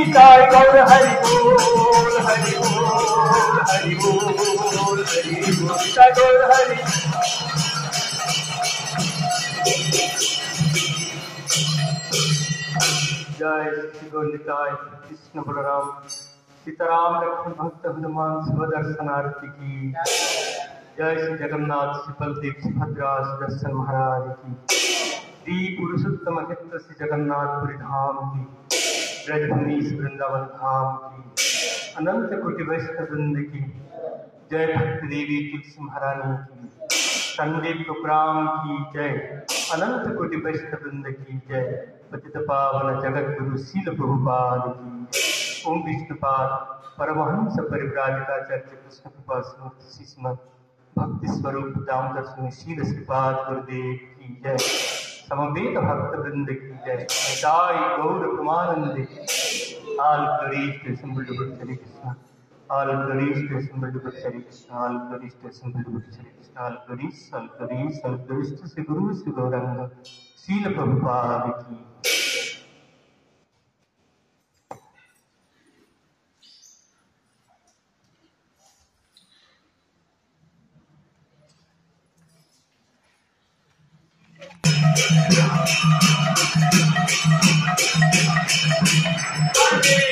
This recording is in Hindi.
निताय गौर हरि बोल हरि बोल हरि बोल हरि बोल निताय गौर हरि। जय श्री गौर निताय कृष्ण बलराम सीताराम लक्ष्मण भक्त हनुमान स्वदर्शनार्थी की जय। श्री जगन्नाथ श्री बलदेव सुभद्रा सुदर्शन महाराज की। श्री पुरुषोत्तम हित श्री जगन्नाथपुरी धाम की। ब्रजभूमि वृंदावन धाम की। अनंत कोटि वैष्णव वृंद की जय। भक्त देवी तुलसी महारानी की। संडे प्रोग्राम की जय। अनंत कोटि वैष्णव वृंद की जय। पतित पावन जगत गुरु शील प्रभुपाद की। ओम विष्णुपाद परमहंस परिव्राजकाचार्य कृष्ण कृपा श्रीमद भक्ति स्वरूप दामोदर स्वामी शील श्रीपाद गुरुदेव की जय। समवेत भक्त वृंद की जय। निताय गौर Pramanand. All glories to assemble to Lord Shri Krishna. All glories to assemble to Lord Shri Krishna. All glories to assemble to Lord Shri Krishna. All glories to Sri Guru Sri Gauranga Srila Prabhupada की।